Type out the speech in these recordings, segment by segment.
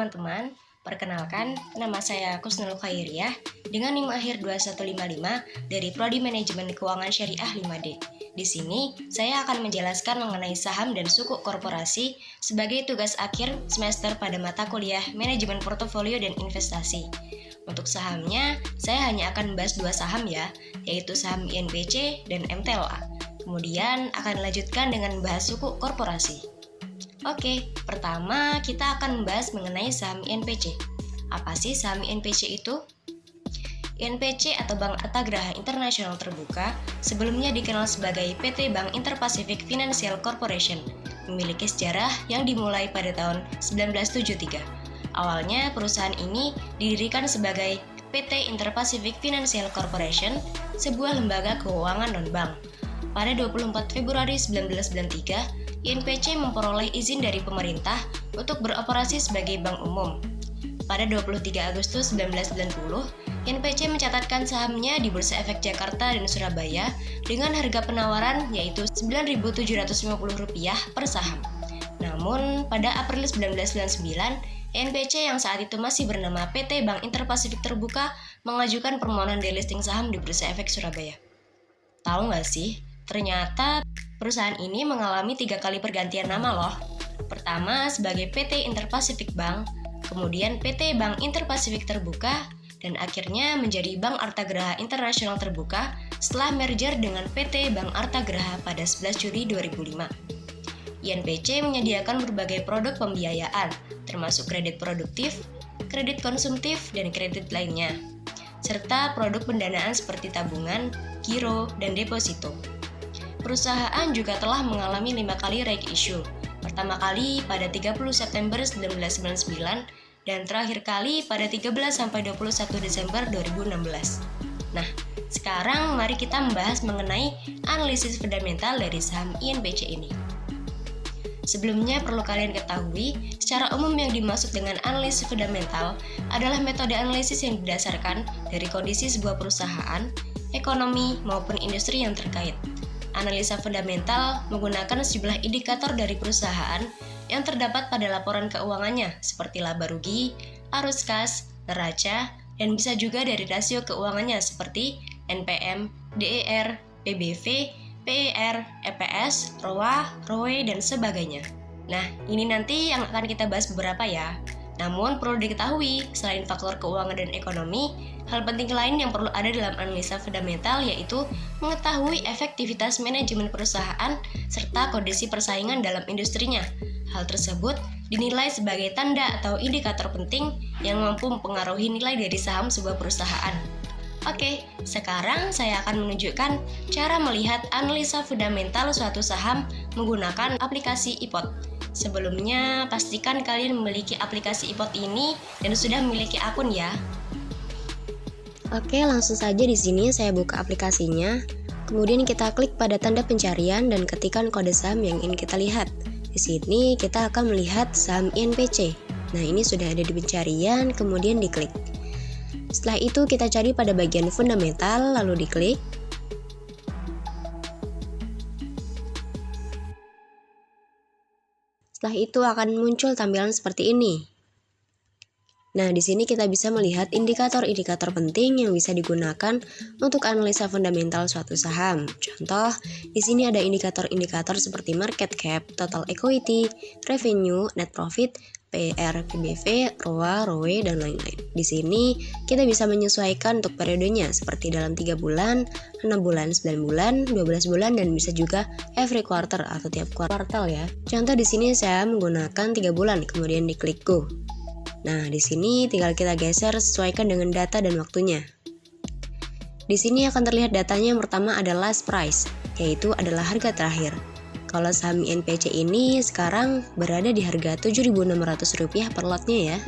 teman-teman, perkenalkan nama saya Kusnul Khairiyah dengan NIM akhir 2155 dari Prodi Manajemen Keuangan Syariah 5D. Di sini, saya akan menjelaskan mengenai saham dan sukuk korporasi sebagai tugas akhir semester pada mata kuliah Manajemen Portofolio dan Investasi. Untuk sahamnya, saya hanya akan membahas 2 saham ya, yaitu saham INPC dan MTLA. Kemudian akan dilanjutkan dengan membahas sukuk korporasi. Oke, pertama kita akan membahas mengenai saham INPC. Apa sih saham INPC itu? INPC atau Bank Artagraha Internasional Terbuka sebelumnya dikenal sebagai PT Bank Interpacific Financial Corporation, memiliki sejarah yang dimulai pada tahun 1973. Awalnya perusahaan ini didirikan sebagai PT Interpacific Financial Corporation, sebuah lembaga keuangan non-bank. Pada 24 Februari 1993, INPC memperoleh izin dari pemerintah untuk beroperasi sebagai bank umum. Pada 23 Agustus 1990, INPC mencatatkan sahamnya di Bursa Efek Jakarta dan Surabaya dengan harga penawaran yaitu Rp9.750 per saham. Namun, pada April 1999, INPC yang saat itu masih bernama PT Bank Interpasifik Terbuka mengajukan permohonan delisting saham di Bursa Efek Surabaya. Tahu nggak sih? Ternyata perusahaan ini mengalami 3 kali pergantian nama loh. Pertama sebagai PT Interpacific Bank, kemudian PT Bank Interpacific Terbuka, dan akhirnya menjadi Bank Artagraha Internasional Terbuka setelah merger dengan PT Bank Artagraha pada 11 Juli 2005. INPC menyediakan berbagai produk pembiayaan, termasuk kredit produktif, kredit konsumtif, dan kredit lainnya, serta produk pendanaan seperti tabungan, giro, dan deposito. Perusahaan juga telah mengalami 5 kali right issue, pertama kali pada 30 September 1999 dan terakhir kali pada 13-21 Desember 2016. Nah, sekarang mari kita membahas mengenai analisis fundamental dari saham INPC ini. Sebelumnya perlu kalian ketahui, secara umum yang dimaksud dengan analisis fundamental adalah metode analisis yang didasarkan dari kondisi sebuah perusahaan, ekonomi, maupun industri yang terkait. Analisa fundamental menggunakan sejumlah indikator dari perusahaan yang terdapat pada laporan keuangannya seperti laba rugi, arus kas, neraca, dan bisa juga dari rasio keuangannya seperti NPM, DER, PBV, PER, EPS, ROA, ROE, dan sebagainya. Nah, ini nanti yang akan kita bahas beberapa ya. Namun perlu diketahui, selain faktor keuangan dan ekonomi, hal penting lain yang perlu ada dalam analisa fundamental yaitu mengetahui efektivitas manajemen perusahaan serta kondisi persaingan dalam industrinya. Hal tersebut dinilai sebagai tanda atau indikator penting yang mampu mempengaruhi nilai dari saham sebuah perusahaan. Oke, sekarang saya akan menunjukkan cara melihat analisa fundamental suatu saham menggunakan aplikasi iPod. Sebelumnya, pastikan kalian memiliki aplikasi iPod ini dan sudah memiliki akun ya. Oke, langsung saja di sini saya buka aplikasinya. Kemudian kita klik pada tanda pencarian dan ketikkan kode saham yang ingin kita lihat. Di sini kita akan melihat saham INPC. Nah, ini sudah ada di pencarian, kemudian diklik. Setelah itu kita cari pada bagian fundamental, lalu diklik. Setelah itu akan muncul tampilan seperti ini. Nah, di sini kita bisa melihat indikator-indikator penting yang bisa digunakan untuk analisa fundamental suatu saham. Contoh, di sini ada indikator-indikator seperti market cap, total equity, revenue, net profit, PER, PBV, ROA, ROE, dan lain-lain. Di sini kita bisa menyesuaikan untuk periodenya seperti dalam 3 bulan, 6 bulan, 9 bulan, 12 bulan, dan bisa juga every quarter atau tiap kuartal ya. Contoh di sini saya menggunakan 3 bulan, kemudian diklik go. Nah, di sini tinggal kita geser sesuaikan dengan data dan waktunya. Di sini akan terlihat datanya yang pertama adalah last price, yaitu adalah harga terakhir. Kalau saham INPC ini sekarang berada di harga Rp7.600 per lotnya ya.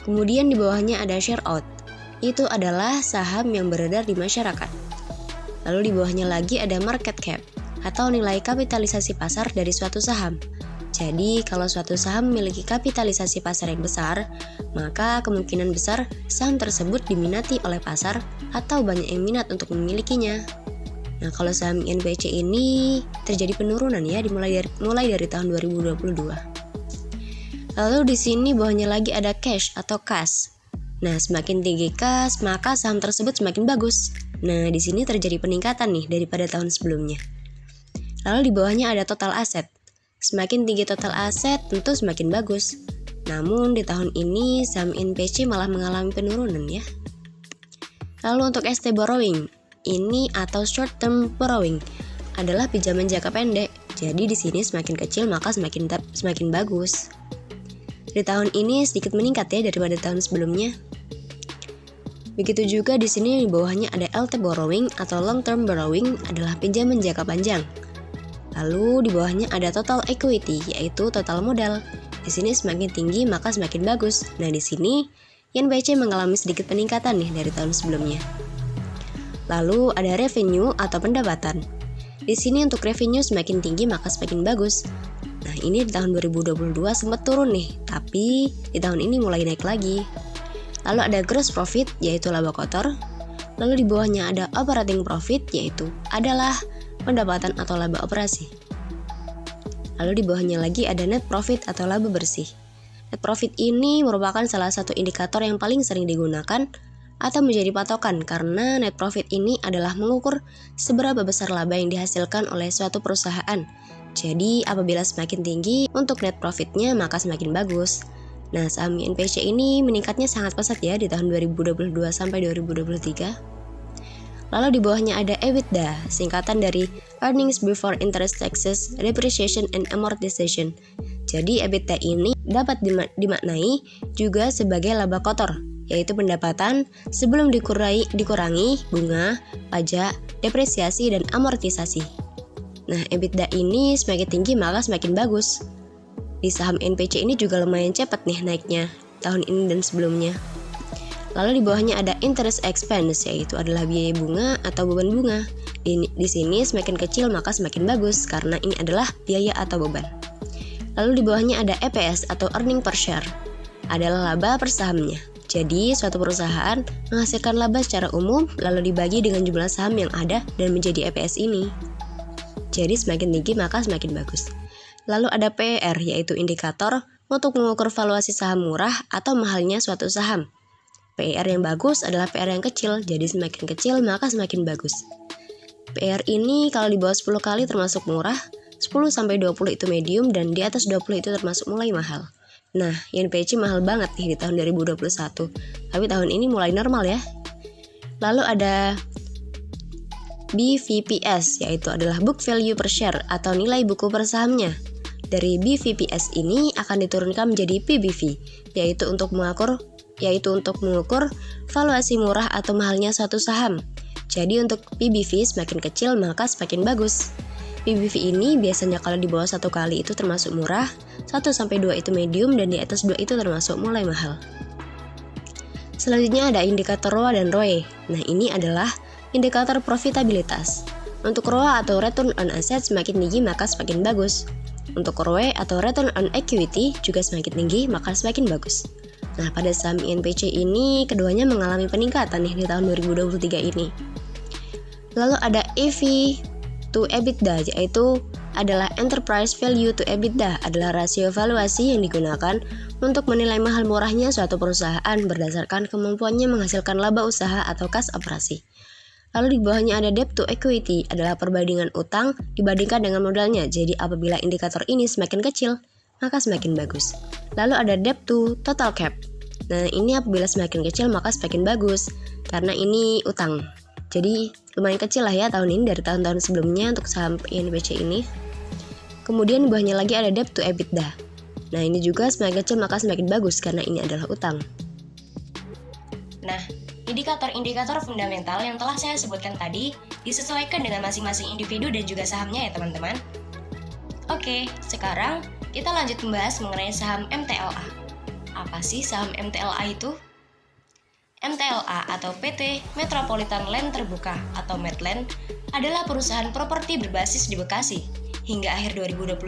Kemudian di bawahnya ada share out, itu adalah saham yang beredar di masyarakat. Lalu di bawahnya lagi ada market cap, atau nilai kapitalisasi pasar dari suatu saham. Jadi, kalau suatu saham memiliki kapitalisasi pasar yang besar, maka kemungkinan besar saham tersebut diminati oleh pasar atau banyak yang minat untuk memilikinya. Nah, kalau saham INPC ini terjadi penurunan ya, mulai dari tahun 2022. Lalu di sini bawahnya lagi ada cash atau kas. Nah, semakin tinggi kas, maka saham tersebut semakin bagus. Nah, di sini terjadi peningkatan nih daripada tahun sebelumnya. Lalu di bawahnya ada total aset. Semakin tinggi total aset, tentu semakin bagus. Namun di tahun ini saham NPC malah mengalami penurunan ya. Lalu untuk ST borrowing, ini atau short term borrowing adalah pinjaman jangka pendek. Jadi di sini semakin kecil maka semakin bagus. Di tahun ini sedikit meningkat ya daripada tahun sebelumnya. Begitu juga di sini di bawahnya ada LT borrowing atau long term borrowing adalah pinjaman jangka panjang. Lalu di bawahnya ada total equity yaitu total modal. Di sini semakin tinggi maka semakin bagus. Nah, di sini YNPC mengalami sedikit peningkatan nih dari tahun sebelumnya. Lalu ada revenue atau pendapatan. Di sini untuk revenue semakin tinggi maka semakin bagus. Nah, ini di tahun 2022 sempat turun nih, tapi di tahun ini mulai naik lagi. Lalu ada gross profit yaitu laba kotor. Lalu di bawahnya ada operating profit yaitu adalah pendapatan atau laba operasi. Lalu di bawahnya lagi ada net profit atau laba bersih. Net profit ini merupakan salah satu indikator yang paling sering digunakan atau menjadi patokan karena net profit ini adalah mengukur seberapa besar laba yang dihasilkan oleh suatu perusahaan. Jadi apabila semakin tinggi untuk net profitnya maka semakin bagus. Nah, saham YNPC ini meningkatnya sangat pesat ya di tahun 2022 sampai 2023. Lalu di bawahnya ada EBITDA, singkatan dari Earnings Before Interest, Taxes, Depreciation and Amortization. Jadi EBITDA ini dapat dimaknai juga sebagai laba kotor, yaitu pendapatan sebelum dikurangi bunga, pajak, depresiasi, dan amortisasi. Nah, EBITDA ini semakin tinggi maka semakin bagus. Di saham NPC ini juga lumayan cepat nih naiknya tahun ini dan sebelumnya. Lalu di bawahnya ada interest expense, yaitu adalah biaya bunga atau beban bunga. Di sini semakin kecil maka semakin bagus karena ini adalah biaya atau beban. Lalu di bawahnya ada EPS atau earning per share, adalah laba per sahamnya. Jadi suatu perusahaan menghasilkan laba secara umum lalu dibagi dengan jumlah saham yang ada dan menjadi EPS ini. Jadi semakin tinggi maka semakin bagus. Lalu ada PER yaitu indikator untuk mengukur valuasi saham murah atau mahalnya suatu saham. PER yang bagus adalah PER yang kecil, jadi semakin kecil maka semakin bagus. PER ini kalau di bawah 10 kali termasuk murah, 10-20 itu medium, dan di atas 20 itu termasuk mulai mahal. Nah, YNPC mahal banget nih di tahun 2021, tapi tahun ini mulai normal ya. Lalu ada BVPS, yaitu adalah book value per share atau nilai buku per sahamnya. Dari BVPS ini akan diturunkan menjadi PBV, yaitu untuk mengukur valuasi murah atau mahalnya suatu saham. Jadi untuk PBV semakin kecil maka semakin bagus. PBV ini biasanya kalau di bawah 1 kali itu termasuk murah, 1-2 itu medium, dan di atas 2 itu termasuk mulai mahal. Selanjutnya ada indikator ROA dan ROE. Nah, ini adalah indikator profitabilitas. Untuk ROA atau return on asset semakin tinggi maka semakin bagus. Untuk ROE atau return on equity juga semakin tinggi maka semakin bagus. Nah, pada saham INPC ini keduanya mengalami peningkatan nih di tahun 2023 ini. Lalu ada EV to EBITDA, yaitu adalah enterprise value to EBITDA, adalah rasio valuasi yang digunakan untuk menilai mahal murahnya suatu perusahaan berdasarkan kemampuannya menghasilkan laba usaha atau kas operasi. Lalu di bawahnya ada debt to equity, adalah perbandingan utang dibandingkan dengan modalnya. Jadi apabila indikator ini semakin kecil, maka semakin bagus. Lalu ada debt to total cap. Nah, ini apabila semakin kecil maka semakin bagus, karena ini utang. Jadi lumayan kecil lah ya tahun ini dari tahun-tahun sebelumnya untuk saham INPC ini. Kemudian di bawahnya lagi ada debt to EBITDA. Nah, ini juga semakin kecil maka semakin bagus karena ini adalah utang. Nah, indikator-indikator fundamental yang telah saya sebutkan tadi disesuaikan dengan masing-masing individu dan juga sahamnya ya teman-teman. Oke, sekarang kita lanjut membahas mengenai saham MTLA. Apa sih saham MTLA itu? MTLA atau PT Metropolitan Land Terbuka atau Medland adalah perusahaan properti berbasis di Bekasi. Hingga akhir 2021,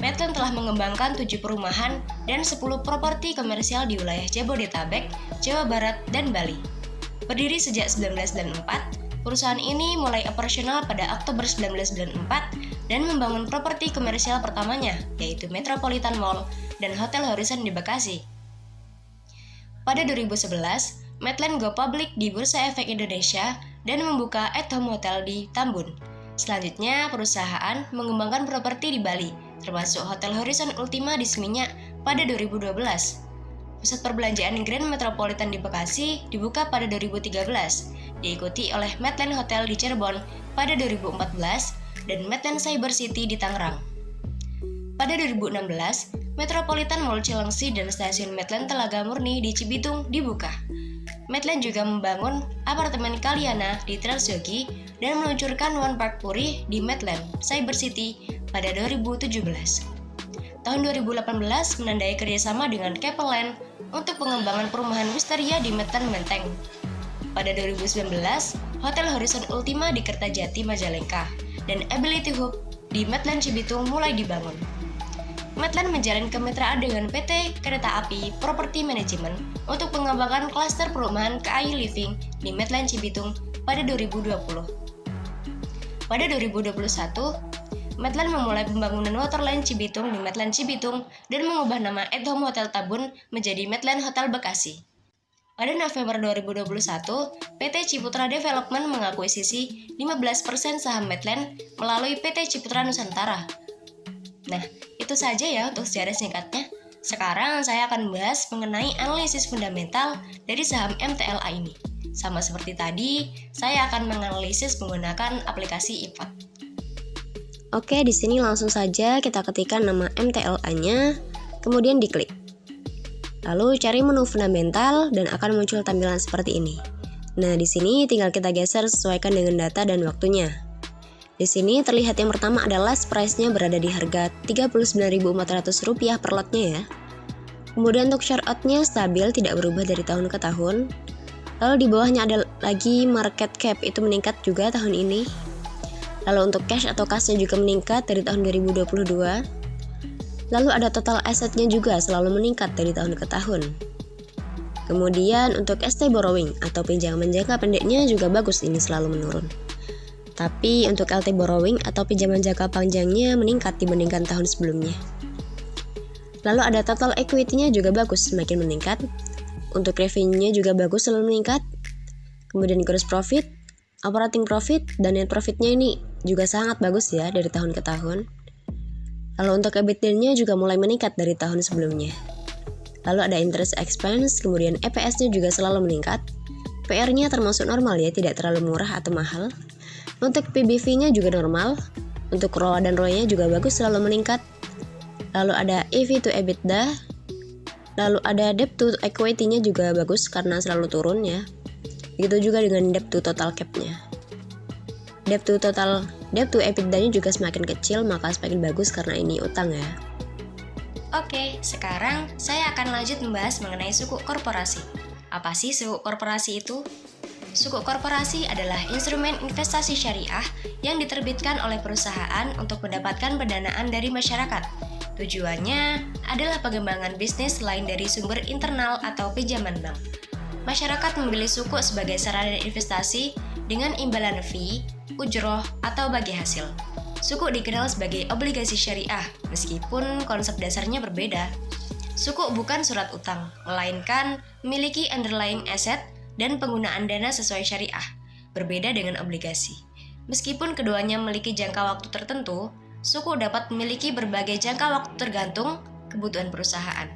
Medland telah mengembangkan 7 perumahan dan 10 properti komersial di wilayah Jabodetabek, Jawa Barat, dan Bali. Berdiri sejak 1994, perusahaan ini mulai operasional pada Oktober 1994 dan membangun properti komersial pertamanya, yaitu Metropolitan Mall dan Hotel Horizon di Bekasi. Pada 2011, Medland go public di Bursa Efek Indonesia dan membuka At Home Hotel di Tambun. Selanjutnya, perusahaan mengembangkan properti di Bali, termasuk Hotel Horizon Ultima di Seminyak pada 2012. Pusat perbelanjaan Grand Metropolitan di Bekasi dibuka pada 2013, diikuti oleh Medland Hotel di Cirebon pada 2014 dan Medland Cyber City di Tangerang. Pada 2016, Metropolitan Mall Cilengsi dan Stasiun Medland Telaga Murni di Cibitung dibuka. Medland juga membangun apartemen Kaliana di Transyogi dan meluncurkan One Park Puri di Medland Cyber City pada 2017. Tahun 2018 menandai kerjasama dengan Keppel Land untuk pengembangan perumahan Wisteria di Medland Menteng. Pada 2019, Hotel Horizon Ultima di Kertajati Majalengka dan Ability Hub di Medland Cibitung mulai dibangun. Medland menjalin kemitraan dengan PT Kereta Api Property Management untuk pengembangan klaster perumahan KAI Living di Medland Cibitung pada 2020. Pada 2021, Medland memulai pembangunan Waterline Cibitung di Medland Cibitung dan mengubah nama At Home Hotel Tambun menjadi Medland Hotel Bekasi. Pada November 2021, PT Ciputra Development mengakuisisi 15% saham Medland melalui PT Ciputra Nusantara. Nah, itu saja ya untuk sejarah singkatnya. Sekarang saya akan membahas mengenai analisis fundamental dari saham MTLA ini. Sama seperti tadi, saya akan menganalisis menggunakan aplikasi IPAT. Oke, di sini langsung saja kita ketikkan nama MTLA-nya, kemudian diklik. Lalu cari menu fundamental dan akan muncul tampilan seperti ini. Nah, di sini tinggal kita geser sesuaikan dengan data dan waktunya. Di sini terlihat yang pertama adalah price-nya berada di harga Rp39.400 per lotnya ya. Kemudian untuk share-out-nya stabil, tidak berubah dari tahun ke tahun. Lalu di bawahnya ada lagi market cap, itu meningkat juga tahun ini. Lalu untuk cash atau kas-nya juga meningkat dari tahun 2022. Lalu ada total asetnya juga selalu meningkat dari tahun ke tahun. Kemudian untuk ST borrowing atau pinjaman jangka pendeknya juga bagus, ini selalu menurun. Tapi untuk LT borrowing atau pinjaman jangka panjangnya meningkat dibandingkan tahun sebelumnya. Lalu ada total equity-nya juga bagus, semakin meningkat. Untuk revenue-nya juga bagus, selalu meningkat. Kemudian gross profit, operating profit, dan net profit-nya ini juga sangat bagus ya dari tahun ke tahun. Lalu untuk EBITDA-nya juga mulai meningkat dari tahun sebelumnya. Lalu ada interest expense, kemudian EPS-nya juga selalu meningkat. PR-nya termasuk normal ya, tidak terlalu murah atau mahal. Untuk PBV-nya juga normal. Untuk ROA dan ROE-nya juga bagus, selalu meningkat. Lalu ada EV to EBITDA. Lalu ada debt to equity-nya juga bagus karena selalu turun ya. Begitu juga dengan debt to total cap-nya. Debt to EBITDA-nya juga semakin kecil, maka semakin bagus karena ini utang ya. Oke, sekarang saya akan lanjut membahas mengenai suku korporasi. Apa sih suku korporasi itu? Suku korporasi adalah instrumen investasi syariah yang diterbitkan oleh perusahaan untuk mendapatkan pendanaan dari masyarakat. Tujuannya adalah pengembangan bisnis selain dari sumber internal atau pinjaman bank. Masyarakat memilih suku sebagai sarana investasi dengan imbalan fee, ujroh, atau bagi hasil. Suku dikenal sebagai obligasi syariah, meskipun konsep dasarnya berbeda. Suku bukan surat utang, melainkan memiliki underlying asset dan penggunaan dana sesuai syariah, berbeda dengan obligasi. Meskipun keduanya memiliki jangka waktu tertentu, suku dapat memiliki berbagai jangka waktu tergantung kebutuhan perusahaan.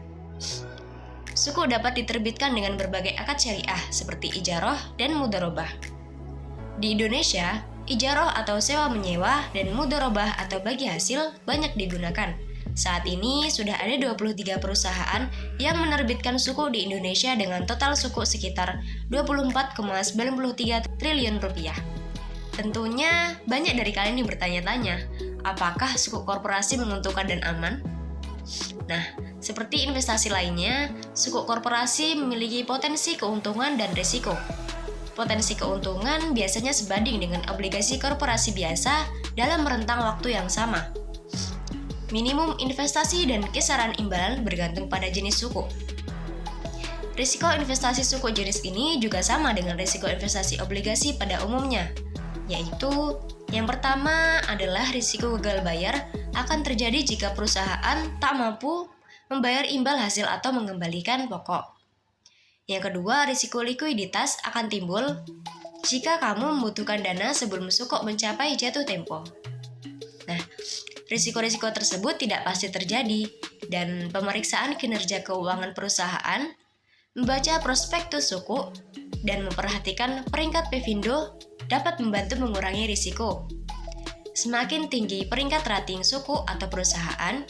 Suku dapat diterbitkan dengan berbagai akad syariah seperti ijaroh dan mudharabah. Di Indonesia, ijaroh atau sewa menyewa dan mudharabah atau bagi hasil banyak digunakan. Saat ini sudah ada 23 perusahaan yang menerbitkan suku di Indonesia dengan total suku sekitar 24,93 triliun rupiah. Tentunya banyak dari kalian yang bertanya-tanya, apakah suku korporasi menguntungkan dan aman? Nah, seperti investasi lainnya, suku korporasi memiliki potensi keuntungan dan risiko. Potensi keuntungan biasanya sebanding dengan obligasi korporasi biasa dalam rentang waktu yang sama. Minimum investasi dan kisaran imbalan bergantung pada jenis suku. Risiko investasi suku jenis ini juga sama dengan risiko investasi obligasi pada umumnya, yaitu Yang pertama adalah risiko gagal bayar akan terjadi jika perusahaan tak mampu membayar imbal hasil atau mengembalikan pokok. Yang kedua, risiko likuiditas akan timbul jika kamu membutuhkan dana sebelum sukuk mencapai jatuh tempo. Nah, risiko-risiko tersebut tidak pasti terjadi, dan pemeriksaan kinerja keuangan perusahaan, membaca prospektus sukuk, dan memperhatikan peringkat Pevindo dapat membantu mengurangi risiko. Semakin tinggi peringkat rating suku atau perusahaan,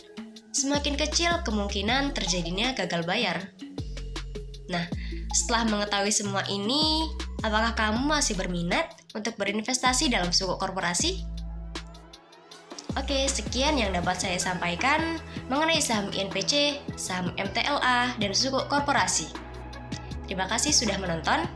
semakin kecil kemungkinan terjadinya gagal bayar. Nah, setelah mengetahui semua ini, apakah kamu masih berminat untuk berinvestasi dalam suku korporasi? Oke, sekian yang dapat saya sampaikan mengenai saham INPC, saham MTLA, dan suku korporasi. Terima kasih sudah menonton.